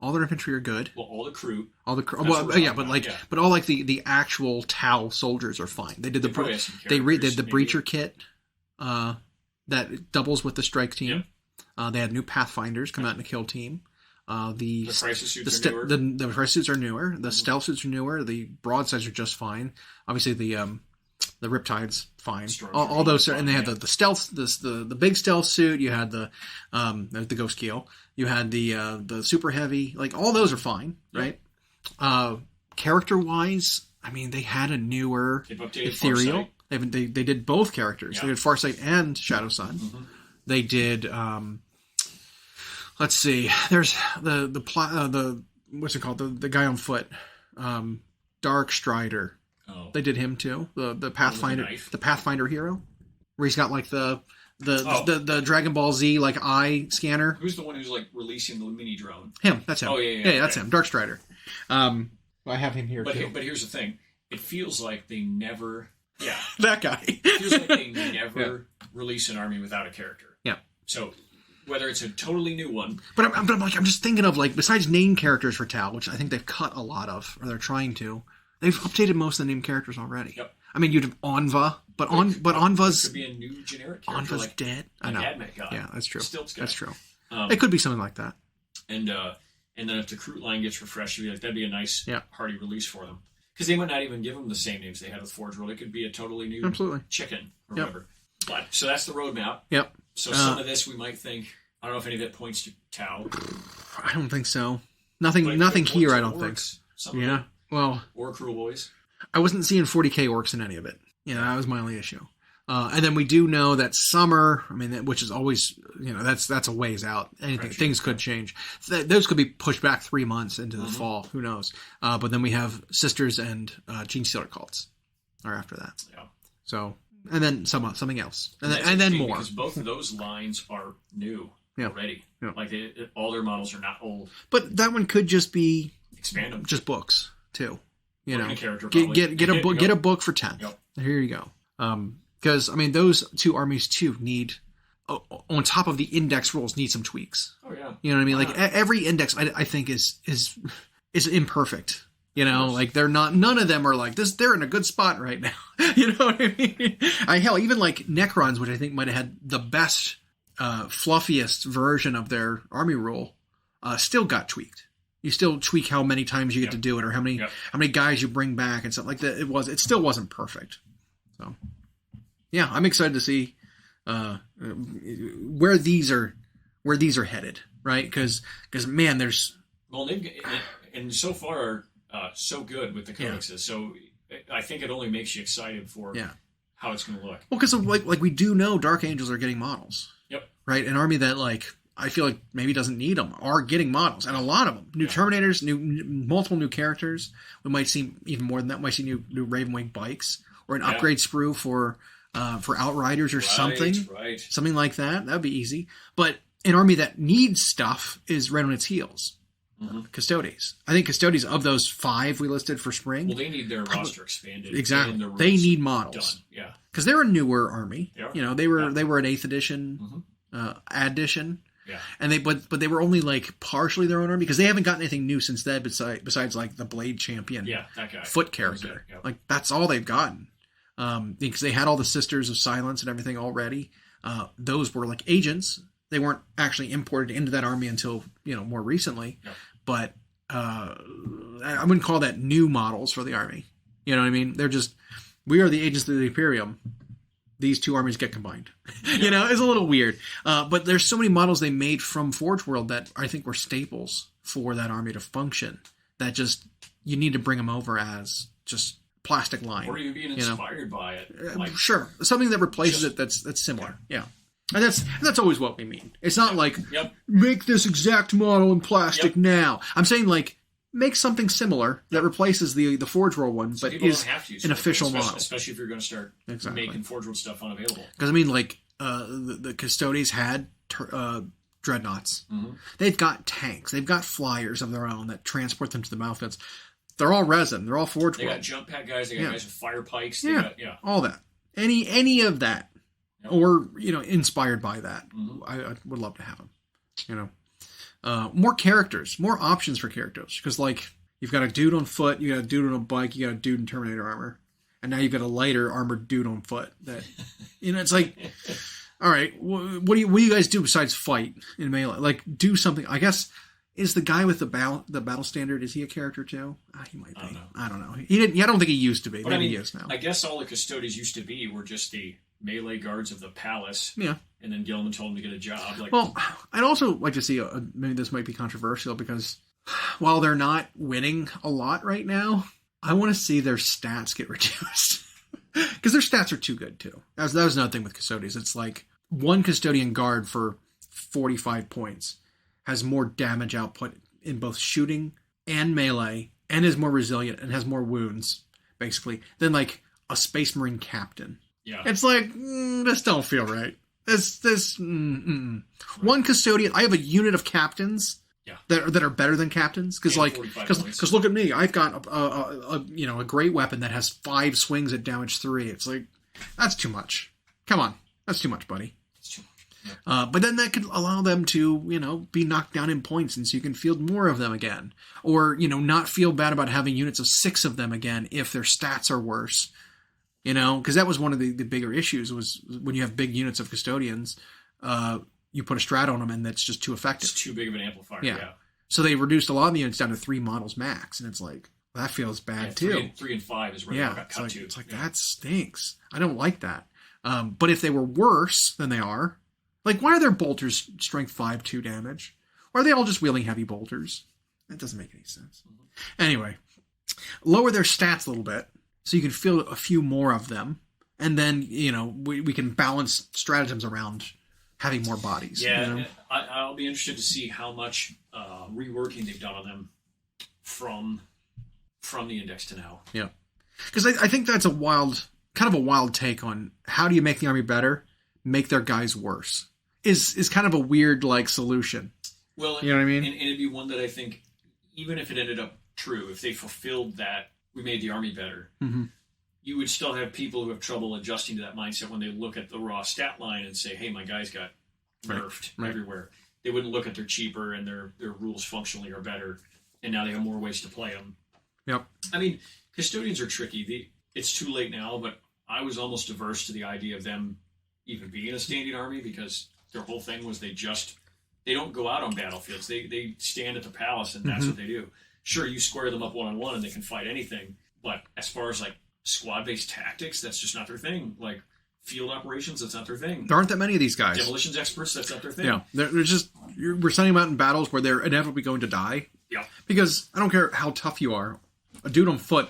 All their infantry are good. Well, all the crew. But all like the actual Tau soldiers are fine. They did the breacher kit that doubles with the strike team. Yep. They had new Pathfinders come out in a kill team. The crisis suits are newer. The crisis suits are newer. The stealth suits are newer. The broadsides are just fine. Obviously, the Riptide's fine. All those, and they had the stealth, the big stealth suit. You had the Ghost Keel. You had the super heavy. Like all those are fine, right? Character wise, I mean, they had a newer ethereal. They did both characters. Yeah. They did Farsight and Shadow Sun. Mm-hmm. They did. Let's see. There's the what's it called? The guy on foot, Dark Strider. Oh. They did him too. The Pathfinder, the Pathfinder hero, where he's got like the Dragon Ball Z like eye scanner. Who's the one who's like releasing the mini drone? Him. That's him. Oh yeah, that's him. Dark Strider. I have him here too. But here's the thing. It feels like they never. Yeah. That guy. It feels like they never release an army without a character. Yeah. So whether it's a totally new one. But I'm just thinking of like, besides name characters for Tau, which I think they've cut a lot of, or they're trying to, they've updated most of the name characters already. Yep. I mean, you'd have Anva, but Anva's could be a new generic character. Anva's dead. I know. Yeah, that's true. That's true. It could be something like that. And then if the Kroot line gets refreshed, that'd be a nice hearty release for them. Because they might not even give them the same names they had with Forge World. It could be a totally new chicken or whatever. But so that's the roadmap. Yep. So some of this we might think. I don't know if any of it points to Tau. I don't think so. Nothing here. I don't think. Yeah. Well. Or Cruel Boys. I wasn't seeing 40k orcs in any of it. That was my only issue. And then we do know that summer, I mean, which is always, that's a ways out. Things could change. Those could be pushed back 3 months into the fall. Who knows? But then we have Sisters and Gene Stealer cults are after that. Yeah. So, and then something else. And then more. Because both of those lines are new already. Yeah. Like all their models are not old. But that one could just be expand them. Just books too. Get a book for 10. Yep. Here you go. Because, I mean, those two armies, too, need, on top of the index rules, need some tweaks. Oh, yeah. You know what I mean? Like, every index, I think, is imperfect. Like, they're not, none of them are like, they're in a good spot right now. You know what I mean? Hell, even like Necrons, which I think might have had the best, fluffiest version of their army rule, still got tweaked. You still tweak how many times you get to do it, or how many guys you bring back and stuff like that. It still wasn't perfect. So, yeah, I'm excited to see where these are headed, right? Because man, and so far so good with the codexes. So I think it only makes you excited for how it's going to look. Well, because like we do know Dark Angels are getting models. Yep. Right, an army that I feel like maybe doesn't need them are getting models, and a lot of them. New Terminators, multiple new characters. We might see even more than that. We might see new Ravenwing bikes, or an upgrade sprue for Outriders or something. Right. Something like that. That would be easy. But an army that needs stuff is right on its heels. Custodes. I think Custodes, of those 5 we listed for spring. Well, they need their roster expanded. Exactly. They need models. Done. Yeah. Because they're a newer army. Yeah. They were an 8th edition addition. Yeah. And they were only like partially their own army, because they haven't gotten anything new since then besides like the Blade Champion that guy. foot character. Yep. Like that's all they've gotten. Because they had all the Sisters of Silence and everything already. Those were like agents. They weren't actually imported into that army until more recently. Yep. But I wouldn't call that new models for the army. You know what I mean? They're just, we are the agents of the Imperium. These two armies get combined. It's a little weird. But there's so many models they made from Forge World that I think were staples for that army to function, that just, you need to bring them over as just plastic line. Or are you being inspired by it? Sure. Something that replaces it that's similar. Yeah. And that's always what we mean. It's not like, make this exact model in plastic now. I'm saying make something similar that replaces the Forge World one, but is an official model. Especially if you're going to start making Forge World stuff unavailable. Because, I mean, the Custodes had dreadnoughts. Mm-hmm. They've got tanks. They've got flyers of their own that transport them to the battlefields. They're all resin. They're all Forge World. They got jump pad guys. They got guys with fire pikes. All that. Any of that. Yep. Or, inspired by that. Mm-hmm. I would love to have them. More characters, more options for characters. Because, like, you've got a dude on foot, you got a dude on a bike, you got a dude in Terminator armor. And now you've got a lighter armored dude on foot. That, it's like, all right, what do you guys do besides fight in Melee? Like, do something. I guess, is the guy with the battle standard, is he a character too? He might be. I don't know. He didn't. I don't think he used to be. But Maybe he is now. I guess all the custodians used to be were just the melee guards of the palace. Yeah. And then Gilman told him to get a job. Like, well, I'd also like to see, maybe this might be controversial, because while they're not winning a lot right now, I want to see their stats get reduced. Because their stats are too good, too. That was another thing with custodians. It's like one custodian guard for 45 points has more damage output in both shooting and melee, and is more resilient and has more wounds, basically, than like a Space Marine captain. Yeah. It's like, this don't feel right. One custodian, I have a unit of captains that are better than captains, because look at me, I've got a great weapon that has 5 swings at damage 3. It's like, that's too much. Come on, that's too much, buddy. It's too much. Yeah. But then that could allow them to be knocked down in points, and so you can field more of them again, or not feel bad about having units of 6 of them again if their stats are worse. Because that was one of the bigger issues, was when you have big units of custodians, you put a strat on them and that's just too effective. It's too big of an amplifier. Yeah. So they reduced a lot of the units down to 3 models max, and it's like, well, that feels bad too. 3 and 5 is right. Yeah, it's like that stinks. I don't like that. But if they were worse than they are, like, why are their bolters strength 5, 2 damage? Or are they all just wielding heavy bolters? That doesn't make any sense. Mm-hmm. Anyway, lower their stats a little bit, so you can field a few more of them, and then, we can balance stratagems around having more bodies. Yeah, I'll be interested to see how much reworking they've done on them from the index to now. Yeah, because I think that's kind of a wild take on how do you make the army better, make their guys worse, is kind of a weird, like, solution. Well, you know what I mean? And it'd be one that I think, even if it ended up true, if they fulfilled that, we made the army better, mm-hmm. you would still have people who have trouble adjusting to that mindset when they look at the raw stat line and say, hey, my guys got nerfed everywhere. They wouldn't look at their cheaper and their rules functionally are better, and now they have more ways to play them. Yep. I mean, custodians are tricky. It's too late now, but I was almost averse to the idea of them even being a standing army, because their whole thing was they don't go out on battlefields. They stand at the palace, and that's mm-hmm. what they do. Sure, you square them up one-on-one and they can fight anything, but as far as, like, squad-based tactics, that's just not their thing. Like, field operations, that's not their thing. There aren't that many of these guys. Demolitions experts, that's not their thing. Yeah, we're sending them out in battles where they're inevitably going to die. Yeah. Because I don't care how tough you are, a dude on foot,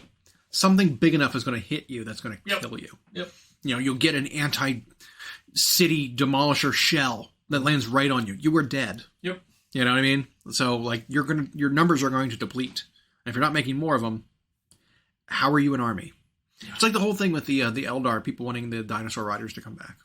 something big enough is going to hit you that's going to kill you. Yep. You'll get an anti-city demolisher shell that lands right on you. You were dead. Yep. You know what I mean? So, like, your numbers are going to deplete. And if you're not making more of them, how are you an army? Yeah. It's like the whole thing with the Eldar, people wanting the dinosaur riders to come back.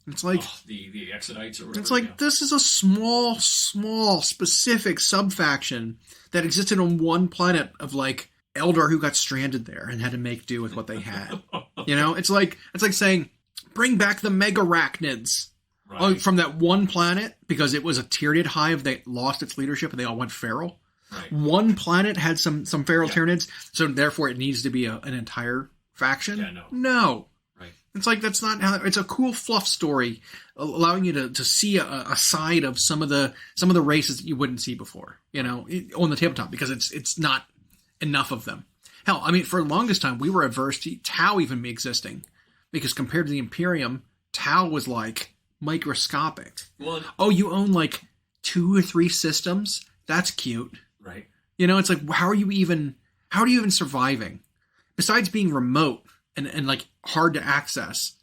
It's like the Exodites or whatever. It's like, this is a small, specific sub-faction that existed on one planet of, like, Eldar who got stranded there and had to make do with what they had. It's like saying, bring back the Megarachnids. Right. From that one planet, because it was a Tyranid hive that lost its leadership and they all went feral. Right. One planet had some feral Tyranids, so therefore it needs to be an entire faction. Yeah, no. Right. It's like, that's not how. It's a cool fluff story, allowing you to see a side of some of the races that you wouldn't see before. On the tabletop, because it's not enough of them. Hell, I mean, for the longest time we were averse to Tau even existing, because compared to the Imperium, Tau was like microscopic. Well, you own like 2 or 3 systems? That's cute. Right. It's like, how are you even surviving? Besides being remote and like hard to access,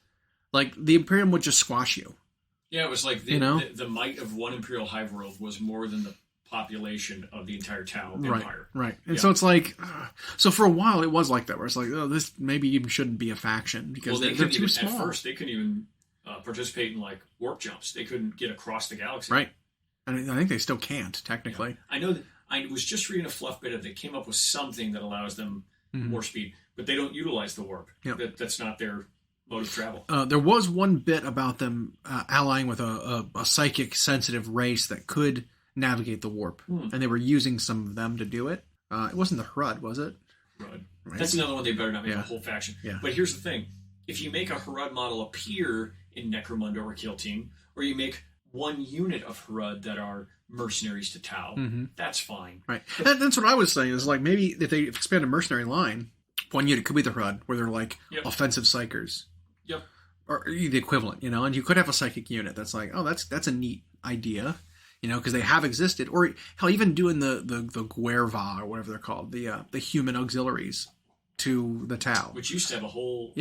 like the Imperium would just squash you. Yeah, it was like the might of one Imperial hive world was more than the population of the entire Tau Empire. Right. And so it's like, so for a while it was like that, where it's like, oh, this maybe even shouldn't be a faction, because they're too small. At first, they couldn't even participate in, like, warp jumps. They couldn't get across the galaxy. Right. And I think they still can't, technically. Yeah. I know that I was just reading a fluff bit of they came up with something that allows them more speed, but they don't utilize the warp. Yep. That's not their mode of travel. There was one bit about them allying with a psychic sensitive race that could navigate the warp, and they were using some of them to do it. It wasn't the Hrud, was it? Hrud. Right. That's another one they better not make a whole faction. Yeah. But here's the thing. If you make a Hrud model appear in Necromunda or Kill Team, or you make one unit of Hrud that are mercenaries to Tau, that's fine. Right. That's what I was saying, is like maybe if they expand a mercenary line, one unit could be the Hrud, where they're like offensive psychers. Yep. Or the equivalent, and you could have a psychic unit that's like, oh, that's a neat idea, because they have existed. Or hell, even doing the Guerva, or whatever they're called, the human auxiliaries to the Tau. Which used to have a whole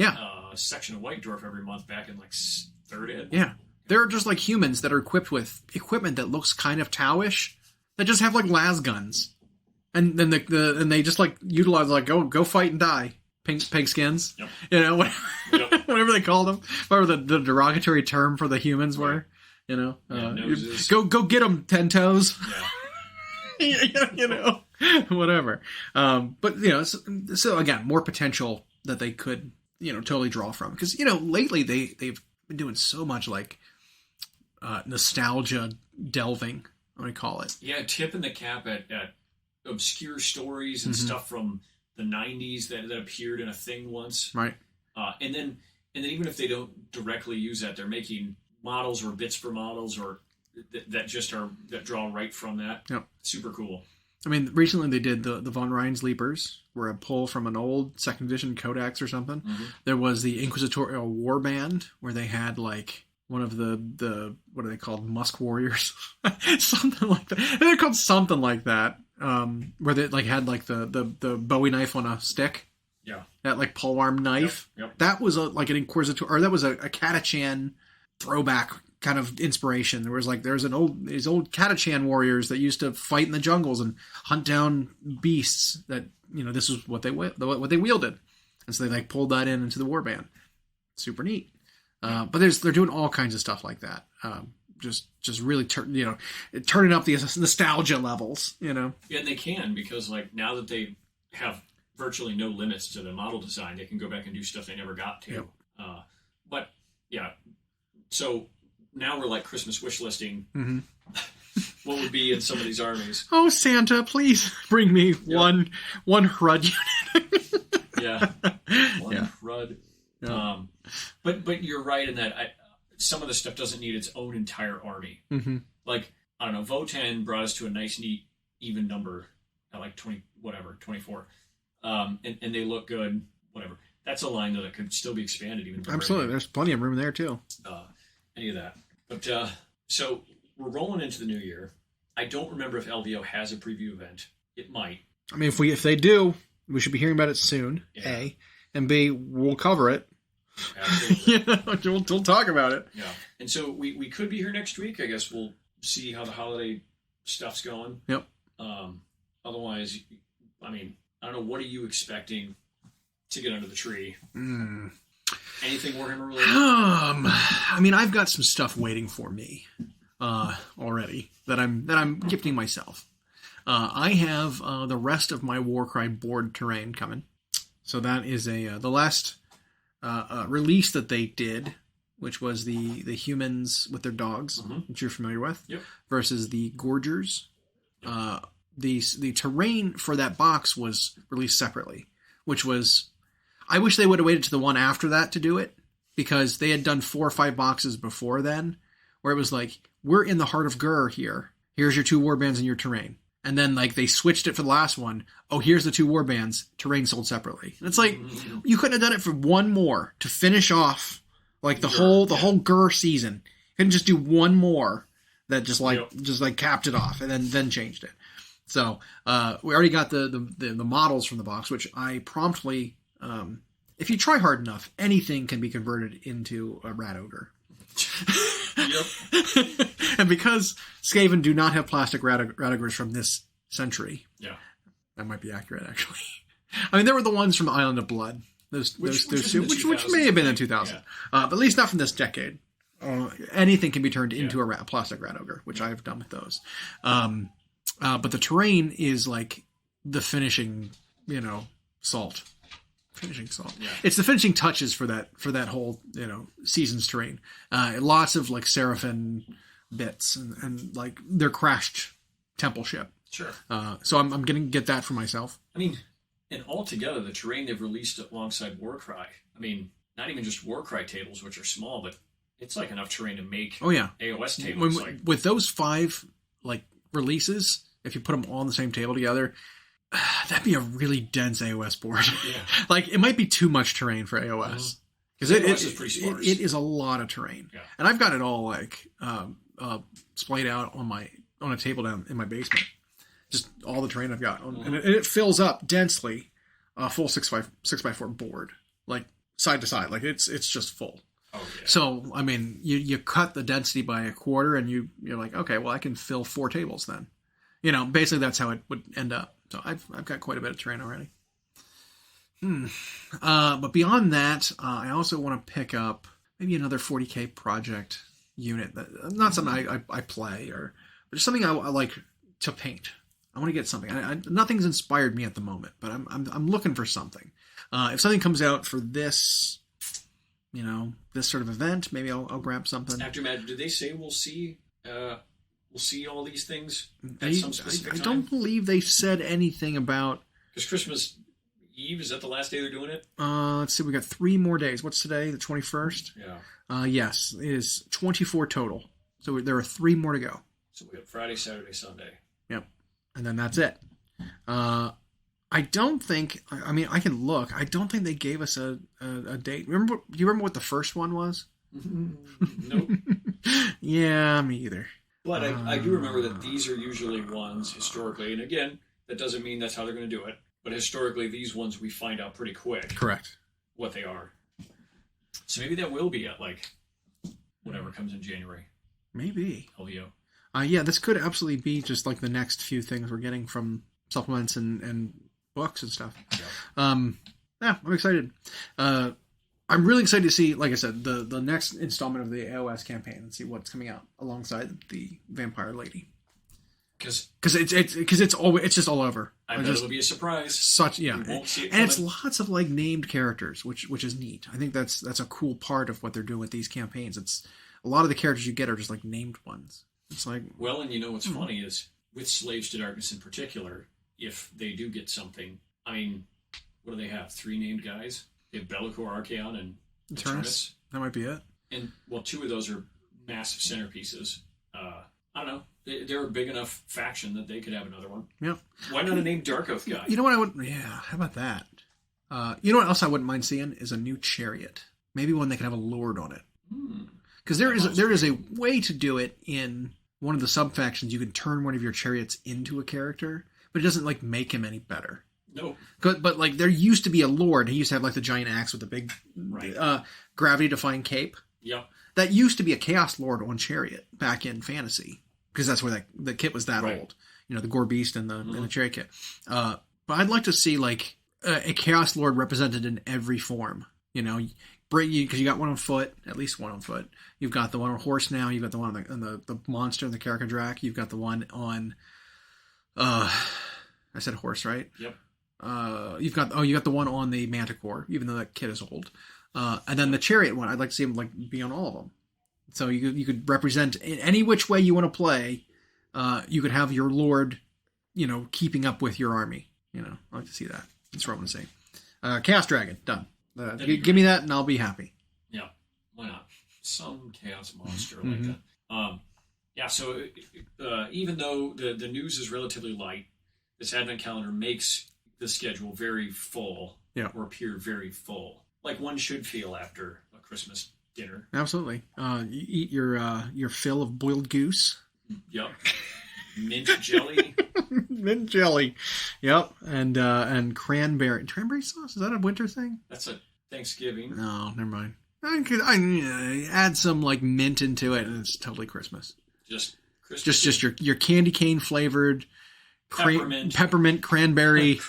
section of White Dwarf every month back in like 3rd ed. Yeah. They're just like humans that are equipped with equipment that looks kind of Tau-ish, that just have like las guns. And then and they just like utilize like go fight and die. Pig skins. Yep. Whatever they called them. Whatever the derogatory term for the humans were. Go get them, 10 toes. Yeah. Whatever. But so again, more potential that they could totally draw from, because lately they've been doing so much like nostalgia delving, what do you call it? Yeah, tipping the cap at obscure stories and stuff from the 90s that appeared in a thing once. Right. And then even if they don't directly use that, they're making models or bits for models or that draw right from that. Yep. Super cool. I mean, recently they did the Von Rhein's Leapers, were a pull from an old 2nd edition Codex or something. There was the Inquisitorial Warband, where they had like one of the what are they called? Musk Warriors? Something like that. They're called something like that. Where they like had like the Bowie knife on a stick. Yeah. That like polearm knife. Yep. That was like an Inquisitor, or that was a Catachan throwback kind of inspiration. There's these old Catachan warriors that used to fight in the jungles and hunt down beasts that, this is what they wielded. And so they like pulled that into the warband. Super neat. But they're doing all kinds of stuff like that. Just really turning up the nostalgia levels, Yeah, and they can, because like now that they have virtually no limits to the model design, they can go back and do stuff they never got to. Yep. But yeah, so now we're like Christmas wish listing. What would be in some of these armies? Oh, Santa, please bring me one Hrud unit. Yeah, one Hrud. Yeah. But you're right in that some of the stuff doesn't need its own entire army. Like, I don't know, Votan brought us to a nice, neat, even number at like 24. And they look good, whatever. That's a line, though, that could still be expanded even. Absolutely. There's plenty of room there, too. Any of that. But, so we're rolling into the new year. I don't remember if LVO has a preview event. It might. I mean, if they do, we should be hearing about it soon, A. And B, we'll cover it. Absolutely. We'll talk about it. Yeah. And so we could be here next week. I guess we'll see how the holiday stuff's going. Yep. Otherwise, I mean, I don't know. What are you expecting to get under the tree? Anything Warhammer related? I mean, I've got some stuff waiting for me already that I'm gifting myself. I have the rest of my Warcry board terrain coming. So that is the last release that they did, which was the humans with their dogs, which you're familiar with, versus the Gorgers. The terrain for that box was released separately, which was, I wish they would have waited to the one after that to do it, because they had done 4 or 5 boxes before then, where it was like, we're in the heart of Gur here. Here's your 2 warbands and your terrain. And then like they switched it for the last one. Oh, here's the 2 warbands. Terrain sold separately. And it's like, you couldn't have done it for one more to finish off like the whole Gur season. You couldn't just do one more that just capped it off and then changed it. So we already got the models from the box, which I promptly, if you try hard enough, anything can be converted into a rat ogre. And because Skaven do not have plastic rat ogres from this century, that might be accurate actually. I mean, there were the ones from Island of Blood, those two, which may have been in 2000, but at least not from this decade. Anything can be turned into a plastic rat ogre, which I have done with those. But the terrain is like the finishing, salt. Finishing salt. Yeah. It's the finishing touches for that whole, season's terrain. Lots of like Seraphim bits and like they're crashed temple ship. Sure. So I'm going to get that for myself. I mean, and altogether, the terrain they've released alongside Warcry, I mean, not even just Warcry tables, which are small, but it's like enough terrain to make AOS tables. With those 5 like releases, if you put them all on the same table together, that'd be a really dense AOS board. Yeah. Like, it might be too much terrain for AOS. Because AOS is pretty sparse. It is a lot of terrain. Yeah. And I've got it all like splayed out on a table down in my basement. Just all the terrain I've got. And it fills up densely a full 6x4 board. Like, side to side. Like, it's just full. Oh, yeah. So, I mean, you cut the density by a quarter, and you're like, okay, well, I can fill 4 tables then. You know, basically that's how it would end up. So I've got quite a bit of terrain already. But beyond that, I also want to pick up maybe another 40K project unit. Not something I play, but just something I like to paint. I want to get something. Nothing's inspired me at the moment, but I'm looking for something. If something comes out for this, this sort of event, maybe I'll grab something. After Magic, did they say we'll see all these things at some specific time? I don't believe they said anything about. Because Christmas Eve, is that the last day they're doing it? Let's see. We got 3 more days. What's today? The 21st. Yeah. Yes, it is 24 total. So there are 3 more to go. So we got Friday, Saturday, Sunday. Yep. And then that's it. I don't think. I mean, I can look. I don't think they gave us a date. Do you remember what the first one was? Nope. Yeah, me either. But I do remember that these are usually ones historically, and again, that doesn't mean that's how they're going to do it. But historically, these ones we find out pretty quick. Correct. What they are. So maybe that will be at like whatever comes in January. Maybe. LVO. Yeah, this could absolutely be just like the next few things we're getting from supplements and books and stuff. Yeah, I'm excited. I'm really excited to see, like I said, the next installment of the AOS campaign and see what's coming out alongside the Vampire Lady. Because it's just all over. I bet it'll be a surprise. And it's lots of like named characters, which is neat. I think that's a cool part of what they're doing with these campaigns. It's a lot of the characters you get are just like named ones. It's like, well, and what's funny is with Slaves to Darkness in particular, if they do get something, I mean, what do they have? 3 named guys. They have Bellico, Archaon, and Eternus. That might be it. And, well, 2 of those are massive centerpieces. I don't know. They're a big enough faction that they could have another one. Yeah. Why not a named Dark Oath guy? You know what I would... Yeah, how about that? You know what else I wouldn't mind seeing is a new chariot. Maybe one that can have a lord on it. Because there is a way to do it in one of the sub-factions. You can turn one of your chariots into a character, but it doesn't, like, make him any better. No. But like, there used to be a lord. He used to have, like, the giant axe with the big gravity-defying cape. Yep. That used to be a Chaos Lord on chariot back in Fantasy. Because that's where the kit was that old. The Gore Beast and the chariot kit. But I'd like to see, like, a Chaos Lord represented in every form. Because you got one on foot, at least one on foot. You've got the one on horse now. You've got the one on the monster and the Karakadrak. You've got the one on... I said horse, right? Yep. You got the one on the Manticore, even though that kit is old. And then the chariot one, I'd like to see him like be on all of them. So you could represent in any which way you want to play. You could have your lord, keeping up with your army. I'd like to see that. That's what I want to say. Chaos Dragon, done. Give me that and I'll be happy. Yeah, why not? Some chaos monster like that. Yeah, so even though the news is relatively light, this advent calendar makes the schedule very full, or appear very full, like one should feel after a Christmas dinner. Absolutely. You eat your fill of boiled goose. Yep. Mint jelly. Mint jelly. Yep. And cranberry sauce. Is that a winter thing? That's a Thanksgiving. No, never mind. I add some like mint into it, and it's totally Christmas. Just Christmas. Just your candy cane flavored peppermint cranberry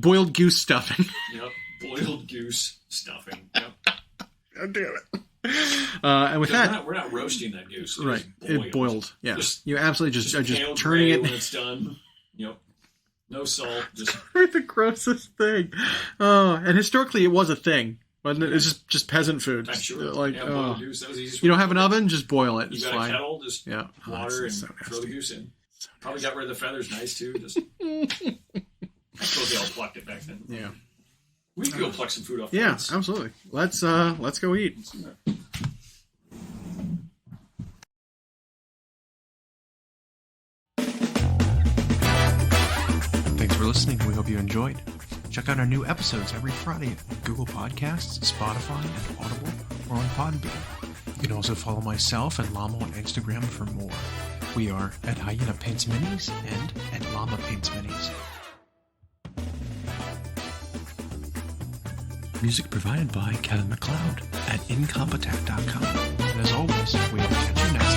boiled goose stuffing. Yep. Boiled goose stuffing. Yep. God damn it. And with that, we're not roasting that goose. Right. It boiled. Yeah. You absolutely just are turning it when it's done. Yep. No salt. Just the grossest thing. Oh, and historically it was a thing. Wasn't it? It's just peasant food. I'm sure. Like, boiled goose. That was the easiest. You don't have an oven? Just boil it. You It's got fine. a kettle, just water and so throw the goose in. So Probably got rid of the feathers nice too. Just I suppose they all plucked it back then. Yeah. We could go pluck some food off. Yeah, plates. absolutely. Let's go eat. Thanks for listening. We hope you enjoyed. Check out our new episodes every Friday at Google Podcasts, Spotify, and Audible, or on Podbean. You can also follow myself and Llama on Instagram for more. We are at Hyena Paints Minis and at Llama Paints Minis. Music provided by Kevin MacLeod at incompetech.com. And as always, we will catch you next time.